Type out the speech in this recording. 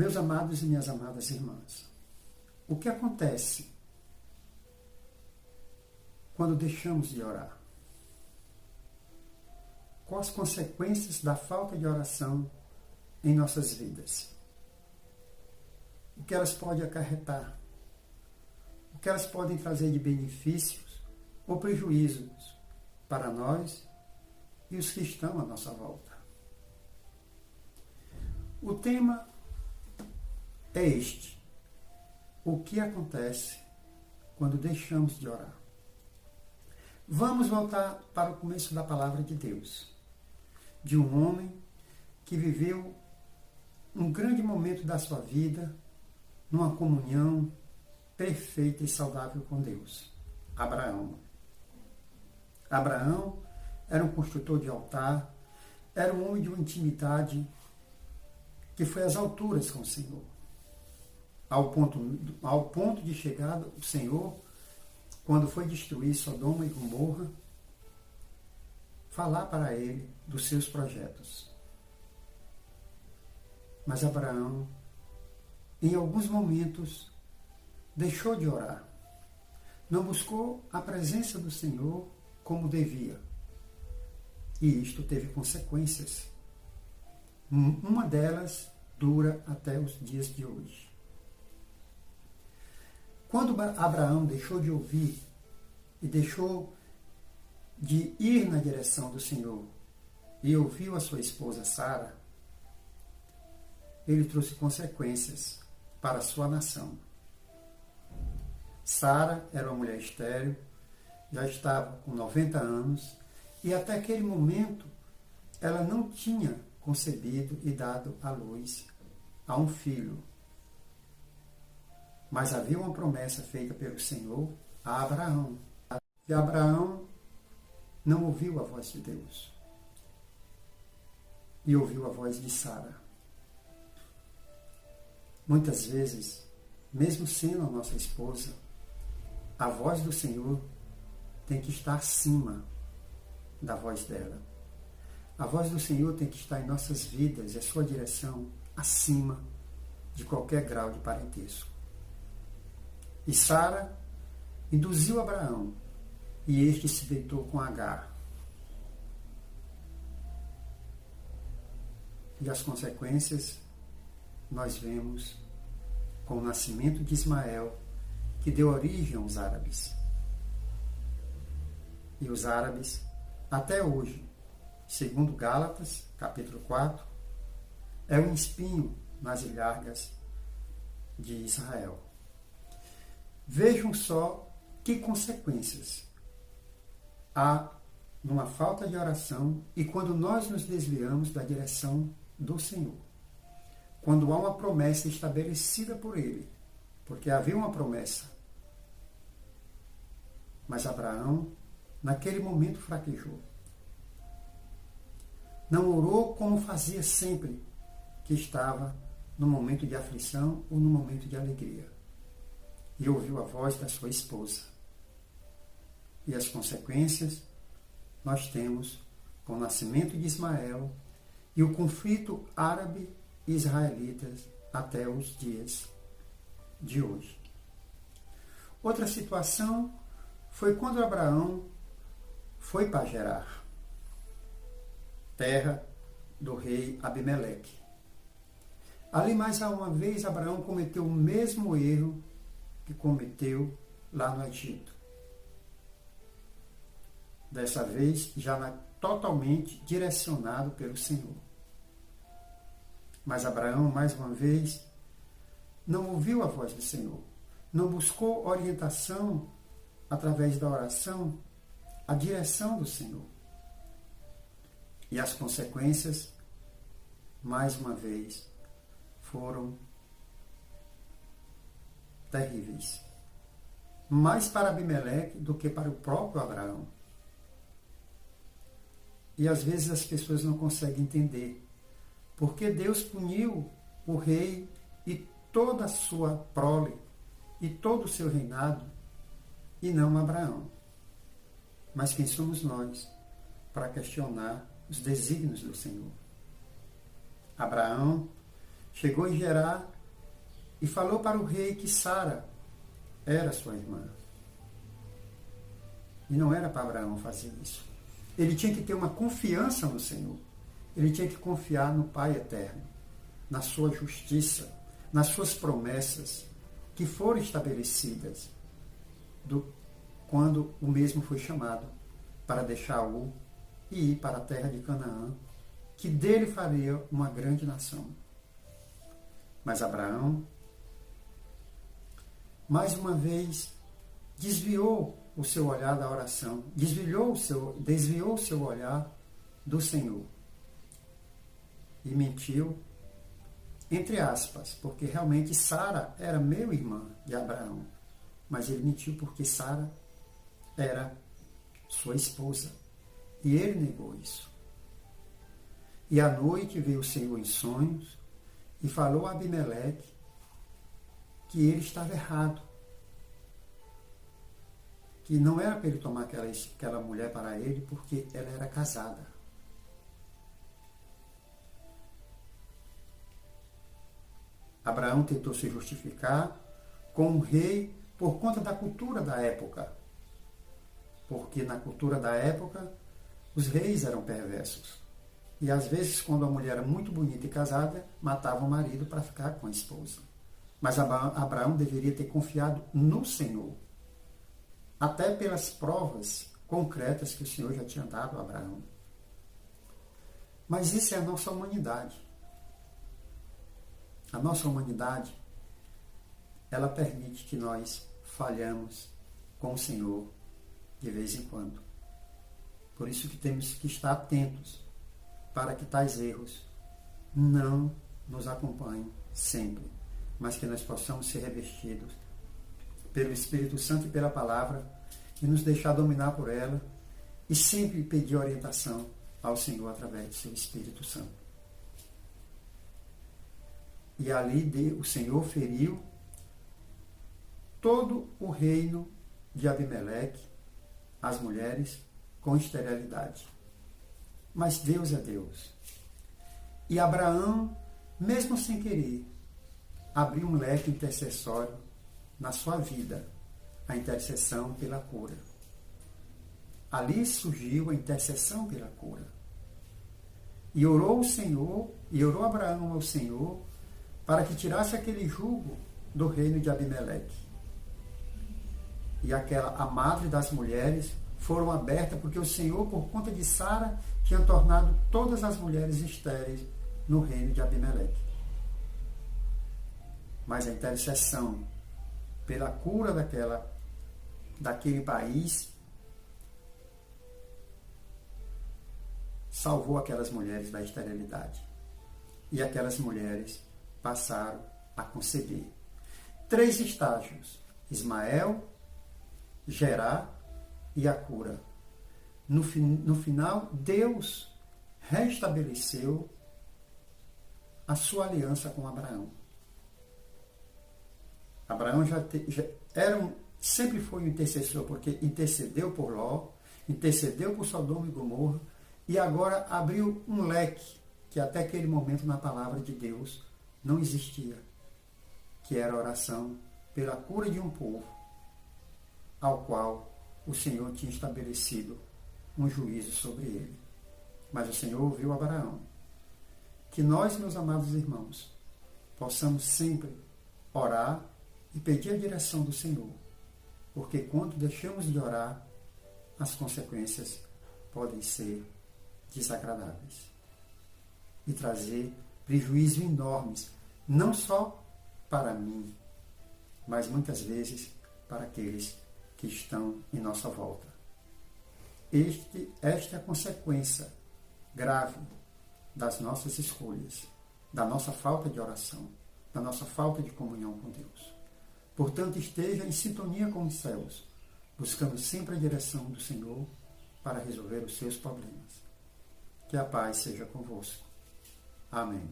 Meus amados e minhas amadas irmãs, o que acontece quando deixamos de orar? Quais as consequências da falta de oração em nossas vidas? O que elas podem acarretar? O que elas podem trazer de benefícios ou prejuízos para nós e os que estão à nossa volta? O tema é este: o que acontece quando deixamos de orar? Vamos voltar para o começo da palavra de Deus, de um homem que viveu um grande momento da sua vida numa comunhão perfeita e saudável com Deus, Abraão. Abraão era um construtor de altar, era um homem de uma intimidade que foi às alturas com o Senhor, ao ponto de chegar o Senhor, quando foi destruir Sodoma e Gomorra, falar para ele dos seus projetos. Mas Abraão, em alguns momentos, deixou de orar. Não buscou a presença do Senhor como devia. E isto teve consequências. Uma delas dura até os dias de hoje. Quando Abraão deixou de ouvir e deixou de ir na direção do Senhor e ouviu a sua esposa Sara, ele trouxe consequências para a sua nação. Sara era uma mulher estéril, já estava com 90 anos e até aquele momento ela não tinha concebido e dado à luz a um filho. Mas havia uma promessa feita pelo Senhor a Abraão. E Abraão não ouviu a voz de Deus. E ouviu a voz de Sara. Muitas vezes, mesmo sendo a nossa esposa, a voz do Senhor tem que estar acima da voz dela. A voz do Senhor tem que estar em nossas vidas e a sua direção acima de qualquer grau de parentesco. E Sara induziu Abraão, e este se deitou com Agar. E as consequências nós vemos com o nascimento de Ismael, que deu origem aos árabes. E os árabes, até hoje, segundo Gálatas, capítulo 4, é um espinho nas ilhargas de Israel. Vejam só que consequências há numa falta de oração e quando nós nos desviamos da direção do Senhor. Quando há uma promessa estabelecida por Ele, porque havia uma promessa. Mas Abraão, naquele momento, fraquejou. Não orou como fazia sempre que estava no momento de aflição ou no momento de alegria. E ouviu a voz da sua esposa. E as consequências nós temos com o nascimento de Ismael e o conflito árabe-israelita até os dias de hoje. Outra situação foi quando Abraão foi para Gerar, terra do rei Abimeleque. Ali mais uma vez Abraão cometeu o mesmo erro que cometeu lá no Egito. Dessa vez já totalmente direcionado pelo Senhor. Mas Abraão, mais uma vez, não ouviu a voz do Senhor, não buscou orientação através da oração, a direção do Senhor. E as consequências, mais uma vez, foram terríveis. Mais para Abimeleque do que para o próprio Abraão. E às vezes as pessoas não conseguem entender porque Deus puniu o rei e toda a sua prole e todo o seu reinado e não Abraão. Mas quem somos nós para questionar os desígnios do Senhor? Abraão chegou em Gerar e falou para o rei que Sara era sua irmã. E não era para Abraão fazer isso. Ele tinha que ter uma confiança no Senhor. Ele tinha que confiar no Pai eterno, na sua justiça, nas suas promessas que foram estabelecidas quando o mesmo foi chamado para deixar Ur e ir para a terra de Canaã, que dele faria uma grande nação. Mas Abraão, mais uma vez, desviou o seu olhar da oração, desviou o seu olhar do Senhor e mentiu, entre aspas, porque realmente Sara era meu irmã de Abraão, mas ele mentiu porque Sara era sua esposa e ele negou isso. E à noite veio o Senhor em sonhos e falou a Abimeleque que ele estava errado, que não era para ele tomar aquela mulher para ele, porque ela era casada. Abraão tentou se justificar com o rei por conta da cultura da época, porque na cultura da época os reis eram perversos. E às vezes, quando a mulher era muito bonita e casada, matava o marido para ficar com a esposa. Mas Abraão deveria ter confiado no Senhor, até pelas provas concretas que o Senhor já tinha dado a Abraão. Mas isso é a nossa humanidade. A nossa humanidade, ela permite que nós falhamos com o Senhor de vez em quando. Por isso que temos que estar atentos para que tais erros não nos acompanhem sempre, mas que nós possamos ser revestidos pelo Espírito Santo e pela palavra e nos deixar dominar por ela e sempre pedir orientação ao Senhor através do seu Espírito Santo. E ali o Senhor feriu todo o reino de Abimeleque, as mulheres, com esterilidade. Mas Deus é Deus. E Abraão, mesmo sem querer, abriu um leque intercessório na sua vida, a intercessão pela cura. Ali surgiu a intercessão pela cura. E orou o Senhor, e orou Abraão ao Senhor, para que tirasse aquele jugo do reino de Abimeleque. E a madre das mulheres foram abertas, porque o Senhor, por conta de Sara, tinha tornado todas as mulheres estéreis no reino de Abimeleque. Mas a intercessão pela cura daquele país salvou aquelas mulheres da esterilidade. E aquelas mulheres passaram a conceber. 3 estágios: Ismael, Gerar e a cura. No final, Deus restabeleceu a sua aliança com Abraão. Abraão sempre foi um intercessor, porque intercedeu por Ló, intercedeu por Sodoma e Gomorra, e agora abriu um leque que até aquele momento na palavra de Deus não existia, que era a oração pela cura de um povo, ao qual o Senhor tinha estabelecido um juízo sobre ele. Mas o Senhor ouviu Abraão. Que nós, meus amados irmãos, possamos sempre orar e pedir a direção do Senhor, porque quando deixamos de orar, as consequências podem ser desagradáveis e trazer prejuízos enormes, não só para mim, mas muitas vezes para aqueles que estão em nossa volta. Esta é a consequência grave das nossas escolhas, da nossa falta de oração, da nossa falta de comunhão com Deus. Portanto, esteja em sintonia com os céus, buscando sempre a direção do Senhor para resolver os seus problemas. Que a paz seja convosco. Amém.